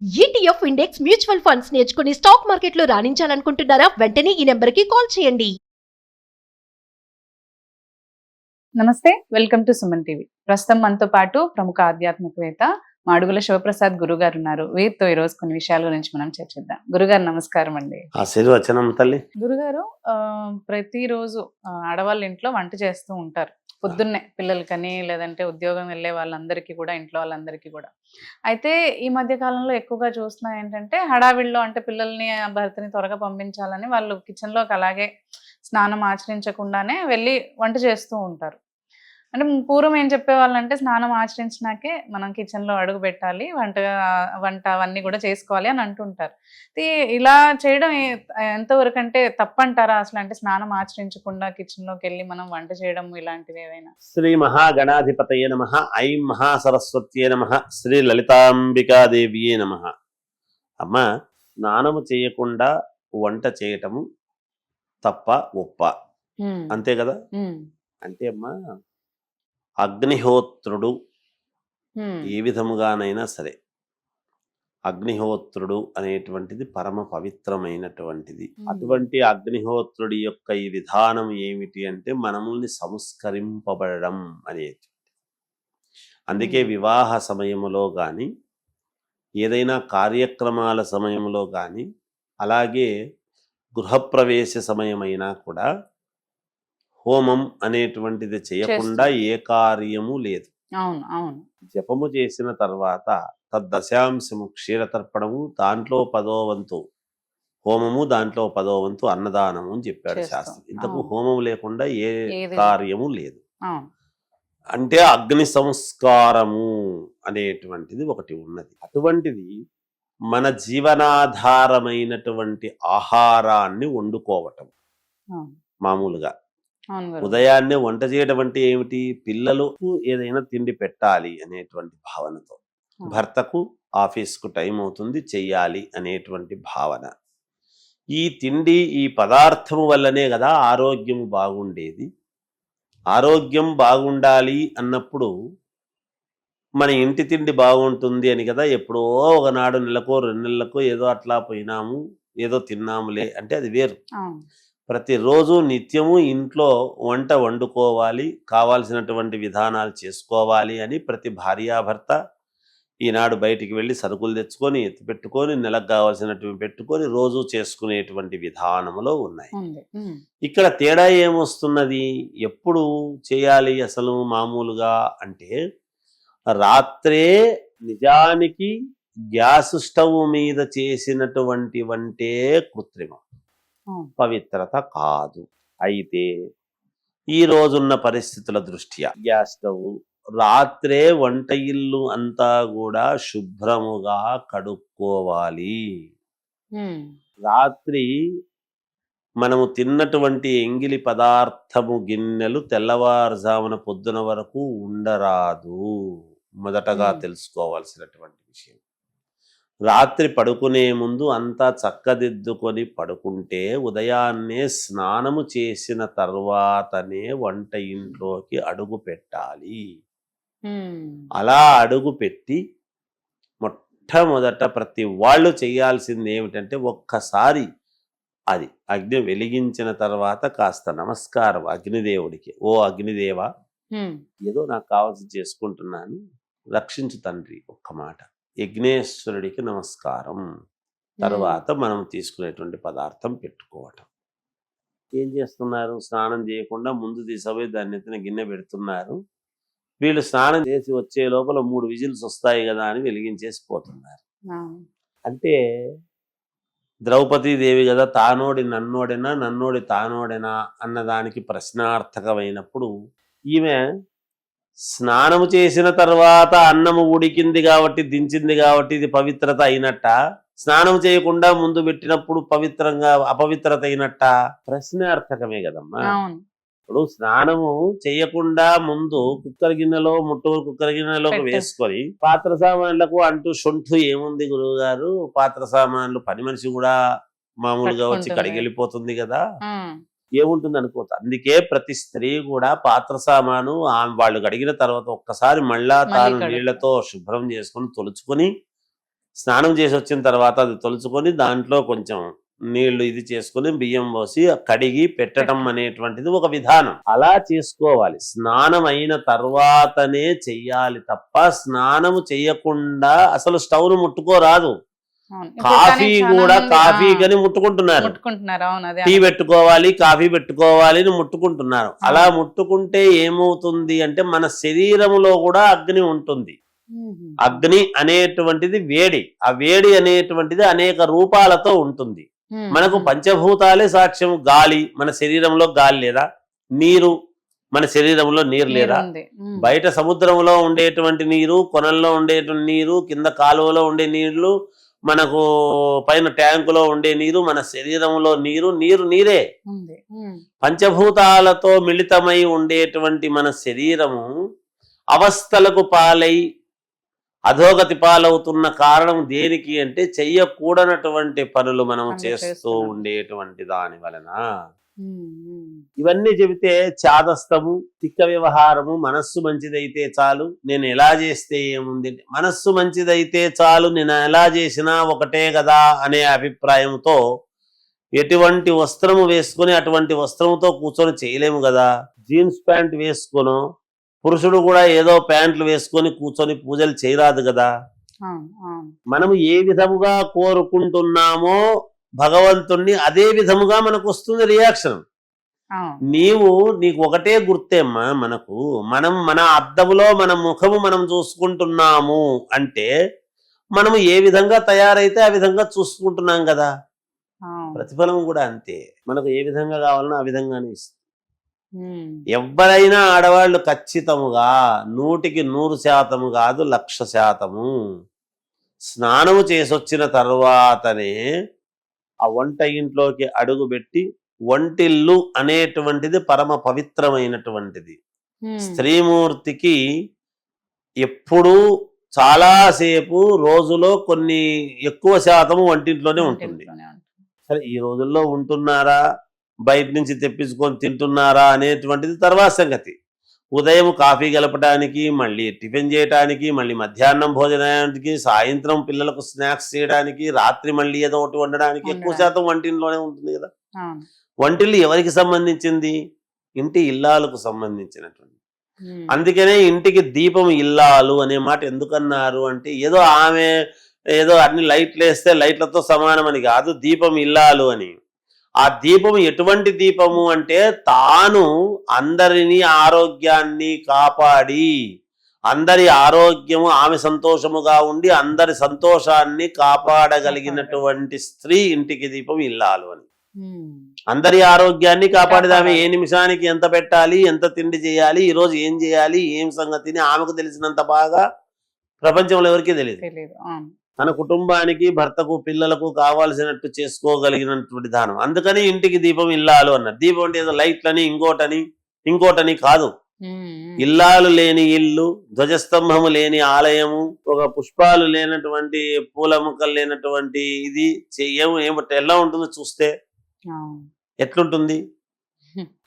ETF index mutual funds నేర్చుకుని stock మార్కెట్లో రాణించాలనుకుంటున్నారా? వెంటనే ఈ నెంబర్కి కాల్ చేయండి. నమస్తే, వెల్కమ్ టు సుమన్ టీవీ. ప్రస్తుతం మనతో పాటు ప్రముఖ ఆధ్యాత్మికవేత్త మాడుగుల శివప్రసాద్ గురుగారు ఉన్నారు. వీరితో ఈ రోజు కొన్ని విషయాల గురించి మనం చర్చిద్దాం. గురుగారు నమస్కారం అండి. ఆశీర్వచనం తల్లి. గురుగారు, ప్రతిరోజు ఆడవాళ్ళ ఇంట్లో వంట చేస్తూ ఉంటారు. పొద్దున్నే పిల్లలకని లేదంటే ఉద్యోగం వెళ్ళే వాళ్ళందరికీ కూడా, ఇంట్లో వాళ్ళందరికీ కూడా. అయితే ఈ మధ్య కాలంలో ఎక్కువగా చూస్తున్నా ఏంటంటే హడావిడిలో, అంటే పిల్లల్ని భర్తని త్వరగా పంపించాలని వాళ్ళు కిచెన్లోకి అలాగే స్నానం ఆచరించకుండానే వెళ్ళి వంట చేస్తూ ఉంటారు. అంటే పూర్వం ఏం చెప్పేవాళ్ళంటే స్నానం ఆచరించినాకే మనం కిచెన్లో అడుగు పెట్టాలి, వంట అవన్నీ కూడా చేసుకోవాలి అని అంటుంటారు. ఇలా చేయడం ఎంతవరకు అంటే తప్పంటారా అసలు? అంటే స్నానం ఆచరించకుండా కిచెన్లోకి వెళ్ళి మనం వంట చేయడం ఇలాంటివి ఏవైనా? శ్రీ మహాగణాధిపతయే నమః. ఐం మహాసరస్వత్యే నమః. శ్రీ లలితాంబికాదేవియే నమః. అమ్మ, స్నానము చేయకుండా వంట చేయటము తప్ప ఒప్ప? అంతే కదా. అంటే అమ్మా, అగ్నిహోత్రుడు ఏ విధముగానైనా సరే, అగ్నిహోత్రుడు అనేటువంటిది పరమ పవిత్రమైనటువంటిది. అటువంటి అగ్నిహోత్రుడి యొక్క ఈ విధానం ఏమిటి అంటే మనముల్ని సంస్కరింపబడడం అనేది. అందుకే వివాహ సమయములో కానీ, ఏదైనా కార్యక్రమాల సమయంలో కానీ, అలాగే గృహప్రవేశ సమయమైనా కూడా హోమం అనేటువంటిది చేయకుండా ఏ కార్యము లేదు. అవును అవును. జపము చేసిన తర్వాత తద్దశాంశము క్షీరతర్పణము, దాంట్లో 10వ వంతు హోమము, దాంట్లో 10వ వంతు అన్నదానము అని చెప్పాడు శాస్త్రం. ఇంతకు హోమం లేకుండా ఏ కార్యము లేదు. అంటే అగ్ని సంస్కారము అనేటువంటిది ఒకటి ఉన్నది. అటువంటిది మన జీవనాధారమైనటువంటి ఆహారాన్ని వండుకోవటం. మామూలుగా ఉదయాన్నే వంట చేయడం అంటే ఏమిటి? పిల్లలకు ఏదైనా తిండి పెట్టాలి అనేటువంటి భావనతో, భర్తకు ఆఫీస్కు టైం అవుతుంది చెయ్యాలి అనేటువంటి భావన. ఈ తిండి, ఈ పదార్థము వల్లనే కదా ఆరోగ్యం బాగుండేది. ఆరోగ్యం బాగుండాలి అన్నప్పుడు మన ఇంటి తిండి బాగుంటుంది అని కదా ఎప్పుడో ఒకనాడు నెలకో 2 నెలలకో ఏదో అట్లా పోయినాము, ఏదో తిన్నాములే అంటే అది వేరు. ప్రతిరోజు నిత్యము ఇంట్లో వంట వండుకోవాలి, కావాల్సినటువంటి విధానాలు చేసుకోవాలి అని ప్రతి భార్యాభర్త ఈనాడు బయటికి వెళ్ళి సరుకులు తెచ్చుకొని ఎత్తి పెట్టుకొని, నెలకు కావాల్సినటువంటి పెట్టుకొని రోజు చేసుకునేటువంటి విధానంలో ఉన్నాయి. ఇక్కడ తేడా ఏమొస్తున్నది? ఎప్పుడు చేయాలి అసలు మామూలుగా అంటే, రాత్రే నిజానికి గ్యాస్ స్టవ్ మీద చేసినటువంటి వంటే కృత్రిమం, పవిత్రత కాదు. అయితే ఈ రోజున్న పరిస్థితుల దృష్ట్యా గ్యాస్ స్టవ్ రాత్రే వంట ఇల్లు అంతా కూడా శుభ్రముగా కడుక్కోవాలి. రాత్రి మనము తిన్నటువంటి ఎంగిలి పదార్థము గిన్నెలు తెల్లవారుజామున పొద్దున వరకు ఉండరాదు. మొదటగా తెలుసుకోవాల్సినటువంటి విషయం. రాత్రి పడుకునే ముందు అంతా చక్కదిద్దుకొని పడుకుంటే ఉదయాన్నే స్నానము చేసిన తర్వాతనే వంట ఇంట్లోకి అడుగు పెట్టాలి. అలా అడుగు పెట్టి మొట్టమొదట ప్రతి వాళ్ళు చేయాల్సింది ఏమిటంటే, ఒక్కసారి అది అగ్ని వెలిగించిన తర్వాత కాస్త నమస్కారం అగ్నిదేవుడికి. ఓ అగ్నిదేవ, ఏదో నాకు కావాల్సి చేసుకుంటున్నాను, రక్షించు తండ్రి. ఒక్క మాట యజ్ఞేశ్వరుడికి నమస్కారం. తర్వాత మనం తీసుకునేటువంటి పదార్థం పెట్టుకోవటం. ఏం చేస్తున్నారు? స్నానం చేయకుండా ముందు తీసుకుపోయి దాన్ని ఎత్తిన గిన్నె పెడుతున్నారు. వీళ్ళు స్నానం చేసి వచ్చే లోపల 3 విజిల్స్ వస్తాయి కదా అని వెలిగించేసి పోతున్నారు. అంటే ద్రౌపదీదేవి కదా, తానోడి నన్నోడేనా, నన్నోడి తానోడేనా అన్నదానికి ప్రశ్నార్థకమైనప్పుడు, ఈమె స్నానము చేసిన తర్వాత అన్నము ఉడికింది కాబట్టి, దించింది కాబట్టి ఇది పవిత్రత అయినట్ట, స్నానం చేయకుండా ముందు పెట్టినప్పుడు అపవిత్రత అయినట్ట? ప్రశ్నార్థకమే కదమ్మా. ఇప్పుడు స్నానము చేయకుండా ముందు కుక్కర్ గిన్నెలోకి వేసుకొని పాత్ర సామాన్లకు అంటూ సొంటు ఏముంది గురువు గారు? పాత్ర సామాన్లు పని మనిషి కూడా మామూలుగా వచ్చి కడిగెళ్ళిపోతుంది కదా, ఏముంటుంది అనుకోవచ్చు. అందుకే ప్రతి స్త్రీ కూడా పాత్ర సామాను వాళ్ళు కడిగిన తర్వాత ఒక్కసారి మళ్ళా తాను నీళ్లతో శుభ్రం చేసుకుని తొలుచుకొని స్నానం చేసి వచ్చిన తర్వాత అది తొలుచుకొని దాంట్లో కొంచెం నీళ్లు ఇది చేసుకొని బియ్యం పోసి కడిగి పెట్టడం అనేటువంటిది ఒక విధానం. అలా చేసుకోవాలి. స్నానం అయిన తర్వాతనే చెయ్యాలి తప్ప స్నానము చెయ్యకుండా అసలు స్టవ్ను ముట్టుకోరాదు. కాఫీ కూడా కాఫీ కని ముట్టుకుంటున్నారు, టీ పెట్టుకోవాలి కాఫీ పెట్టుకోవాలి అని ముట్టుకుంటున్నారు. అలా ముట్టుకుంటే ఏమవుతుంది అంటే మన శరీరములో కూడా అగ్ని ఉంటుంది. అగ్ని అనేటువంటిది వేడి, ఆ వేడి అనేటువంటిది అనేక రూపాలతో ఉంటుంది. మనకు పంచభూతాలే సాక్ష్యం. గాలి, మన శరీరంలో గాలి లేదా? నీరు, మన శరీరంలో నీరు లేదా? బయట సముద్రంలో ఉండేటువంటి నీరు, కొనల్లో ఉండేటువంటి నీరు, కింద కాలువలో ఉండే నీళ్లు, మనకు పైన ట్యాంకులో ఉండే నీరు, మన శరీరంలో నీరు, నీరే. పంచభూతాలతో మిళితమై ఉండేటువంటి మన శరీరము అవస్థలకు పాలై అధోగతి పాలవుతున్న కారణం దేనికి అంటే చెయ్యకూడనటువంటి పనులు మనం చేస్తూ ఉండేటువంటి దాని వలన. ఇవన్నీ చెబితే చాదస్తము, తిక్క వ్యవహారము, మనస్సు మంచిదైతే చాలు, నేను ఎలా చేస్తే ఏముంది, మనస్సు మంచిదైతే చాలు, నేను ఎలా చేసినా ఒకటే కదా అనే అభిప్రాయంతో ఎటువంటి వస్త్రము వేసుకుని అటువంటి వస్త్రంతో కూర్చొని చేయలేము కదా. జీన్స్ ప్యాంట్ వేసుకును పురుషుడు కూడా ఏదో ప్యాంట్లు వేసుకొని కూర్చొని పూజలు చేయరాదు కదా. మనము ఏ విధముగా కోరుకుంటున్నామో భగవంతుణ్ణి అదే విధముగా మనకు వస్తుంది రియాక్షన్. నీకు ఒకటే గుర్తేమ్మా, మన అద్దములో మన ముఖము మనం చూసుకుంటున్నాము అంటే మనము ఏ విధంగా తయారైతే ఆ విధంగా చూసుకుంటున్నాం కదా. ప్రతిఫలం కూడా అంతే, మనకు ఏ విధంగా కావాలనో ఆ విధంగానే ఇస్తుంది. ఎవరైనా ఆడవాళ్ళు ఖచ్చితముగా 100% కాదు 100% స్నానము చేసొచ్చిన తర్వాతనే ఆ వంట ఇంట్లోకి అడుగుపెట్టి, వంటిల్లు అనేటువంటిది పరమ పవిత్రమైనటువంటిది. స్త్రీమూర్తికి ఎప్పుడూ చాలాసేపు రోజులో కొన్ని ఎక్కువ శాతము వంటింట్లోనే ఉంటుంది. సరే, ఈ రోజుల్లో ఉంటున్నారా, బయట నుంచి తెప్పించుకొని తింటున్నారా అనేటువంటిది తర్వాత సంగతి. ఉదయం కాఫీ గలపడానికి, మళ్ళీ టిఫిన్ చేయడానికి, మళ్ళీ మధ్యాహ్నం భోజనానికి, సాయంత్రం పిల్లలకు స్నాక్స్ చేయడానికి, రాత్రి మళ్ళీ ఏదో ఒకటి వండడానికి ఎక్కువ శాతం వంటింట్లోనే ఉంటుంది కదా. వంటిల్లు ఎవరికి సంబంధించింది? ఇంటి ఇల్లాలకు సంబంధించినటువంటి. అందుకనే ఇంటికి దీపం ఇల్లాలు అనే మాట ఎందుకన్నారు అంటే ఏదో అన్ని లైట్లు వేస్తే లైట్లతో సమానమని కాదు, దీపం ఇల్లాలు అని. ఆ దీపము ఎటువంటి దీపము అంటే తాను అందరినీ ఆరోగ్యాన్ని కాపాడి, అందరి ఆరోగ్యము ఆమె సంతోషముగా ఉండి అందరి సంతోషాన్ని కాపాడగలిగినటువంటి స్త్రీ ఇంటికి దీపం ఇల్లాలు అని. అందరి ఆరోగ్యాన్ని కాపాడేది ఆమె. ఏ నిమిషానికి ఎంత పెట్టాలి, ఎంత తిండి చేయాలి, ఈరోజు ఏం చేయాలి, ఏం సంగతిని ఆమెకు తెలిసినంత బాగా ప్రపంచంలో ఎవరికీ తెలియదు. తన కుటుంబానికి, భర్తకు, పిల్లలకు కావాల్సినట్టు చేసుకోగలిగినటువంటి దానం. అందుకని ఇంటికి దీపం ఇల్లాలు అన్నారు. దీపం అంటే ఏదో లైట్లని ఇంకోటని కాదు. ఇల్లాలు లేని ఇల్లు, ధ్వజస్తంభము లేని ఆలయము, ఒక పుష్పాలు లేనటువంటి, పూల ముక్కలు లేనటువంటి ఇది ఎలా ఉంటుందో చూస్తే ఎట్లుంటుంది?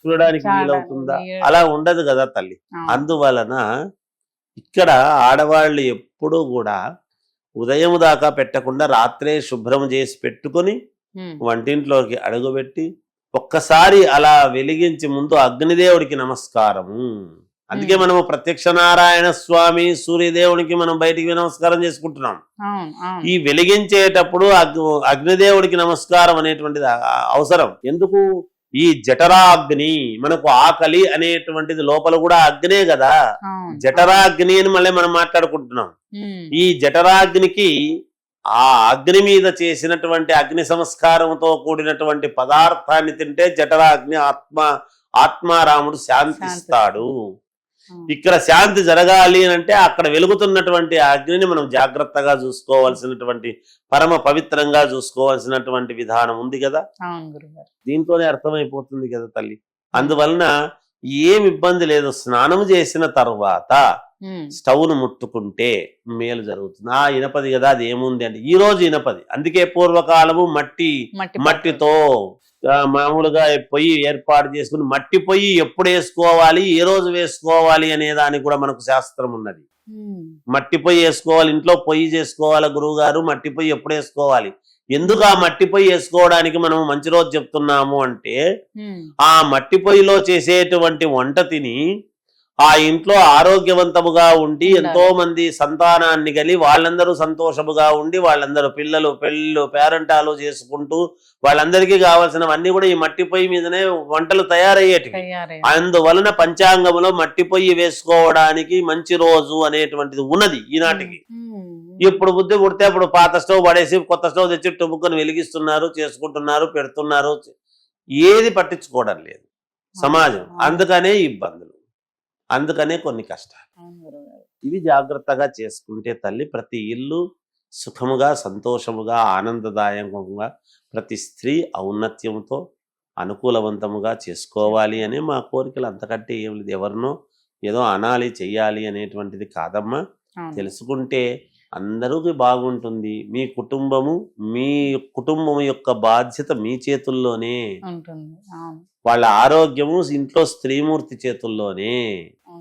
చూడడానికి వీలవుతుందా? అలా ఉండదు కదా తల్లి. అందువలన ఇక్కడ ఆడవాళ్ళు ఎప్పుడూ కూడా ఉదయం దాకా పెట్టకుండా రాత్రే శుభ్రం చేసి పెట్టుకొని వంటింట్లోకి అడుగుపెట్టి ఒక్కసారి అలా వెలిగించి ముందు అగ్నిదేవుడికి నమస్కారము. అందుకే మనము ప్రత్యక్ష నారాయణ స్వామి, సూర్యదేవునికి మనం బయటికి నమస్కారం చేసుకుంటున్నాం. ఈ వెలిగించేటప్పుడు అగ్నిదేవుడికి నమస్కారం అనేటువంటిది అవసరం. ఎందుకు? ఈ జఠరాగ్ని, మనకు ఆకలి అనేటువంటిది లోపల కూడా అగ్నే కదా. జఠరాగ్ని అని మళ్ళీ మనం మాట్లాడుకుంటున్నాం. ఈ జఠరాగ్నికి ఆ అగ్ని మీద చేసినటువంటి అగ్ని సంస్కారంతో కూడినటువంటి పదార్థాన్ని తింటే జఠరాగ్ని ఆత్మారాముడు శాంతిస్తాడు. ఇక్కడ శాంతి జరగాలి అంటే అక్కడ వెలుగుతున్నటువంటి అగ్నిని మనం జాగ్రత్తగా చూసుకోవాల్సినటువంటి, పరమ పవిత్రంగా చూసుకోవాల్సినటువంటి విధానం ఉంది కదా. దీంతోనే అర్థమైపోతుంది కదా తల్లి. అందువలన ఏమి ఇబ్బంది లేదు. స్నానం చేసిన తర్వాత స్టవ్ను ముట్టుకుంటే మేలు జరుగుతుంది. ఇనపది కదా, అది ఏముంది అంటే ఈ రోజు ఇనపది. అందుకే పూర్వకాలము మట్టితో మామూలుగా పొయ్యి ఏర్పాటు చేసుకుని, మట్టి పొయ్యి ఎప్పుడు వేసుకోవాలి, ఏ రోజు వేసుకోవాలి అనే దానికి కూడా మనకు శాస్త్రం ఉన్నది. మట్టి పొయ్యి వేసుకోవాలి, ఇంట్లో పొయ్యి చేసుకోవాలి గురువు గారు, మట్టి పొయ్యి ఎప్పుడు వేసుకోవాలి? ఎందుకు ఆ మట్టి పొయ్యి వేసుకోవడానికి మనం మంచి రోజు చెప్తున్నాము అంటే, ఆ మట్టి పొయ్యిలో చేసేటువంటి వంట తిని ఆ ఇంట్లో ఆరోగ్యవంతముగా ఉండి ఎంతో మంది సంతానాన్ని గలి వాళ్ళందరూ సంతోషముగా ఉండి వాళ్ళందరూ పిల్లలు పెళ్ళిళ్ళు పేరంటాలు చేసుకుంటూ వాళ్ళందరికీ కావాల్సినవన్నీ కూడా ఈ మట్టి పొయ్యి మీదనే వంటలు తయారయ్యేటివి. అందువలన పంచాంగంలో మట్టి పొయ్యి వేసుకోవడానికి మంచి రోజు అనేటువంటిది ఉన్నది ఈనాటికి. ఇప్పుడు బుద్ధి పుడితే అప్పుడు పాత స్టవ్ పడేసి కొత్త స్టవ్ తెచ్చి టుముక్కని వెలిగిస్తున్నారు, చేసుకుంటున్నారు, పెడుతున్నారు, ఏది పట్టించుకోవడం లేదు సమాజం. అందుకనే ఇబ్బందులు, అందుకనే కొన్ని కష్టాలు. ఇవి జాగ్రత్తగా చేసుకుంటే తల్లి ప్రతి ఇల్లు సుఖముగా సంతోషముగా ఆనందదాయకంగా ప్రతి స్త్రీ ఔన్నత్యంతో అనుకూలవంతముగా చేసుకోవాలి అని మా కోరికలు. అంతకంటే ఏం లేదు. ఎవరినో ఏదో అనాలి చెయ్యాలి అనేటువంటిది కాదమ్మా. తెలుసుకుంటే అందరికీ బాగుంటుంది. మీ కుటుంబం యొక్క బాధ్యత మీ చేతుల్లోనే ఉంటుంది. వాళ్ళ ఆరోగ్యము ఇంట్లో స్త్రీమూర్తి చేతుల్లోనే,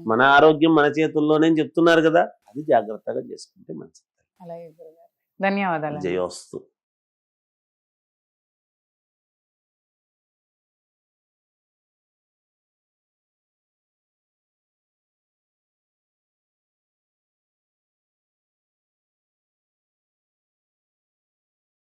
మన ఆరోగ్యం మన చేతుల్లోనే చెప్తున్నారు కదా. అది జాగ్రత్తగా చేసుకుంటే మంచిది. ధన్యవాదాలు. జయోస్తు.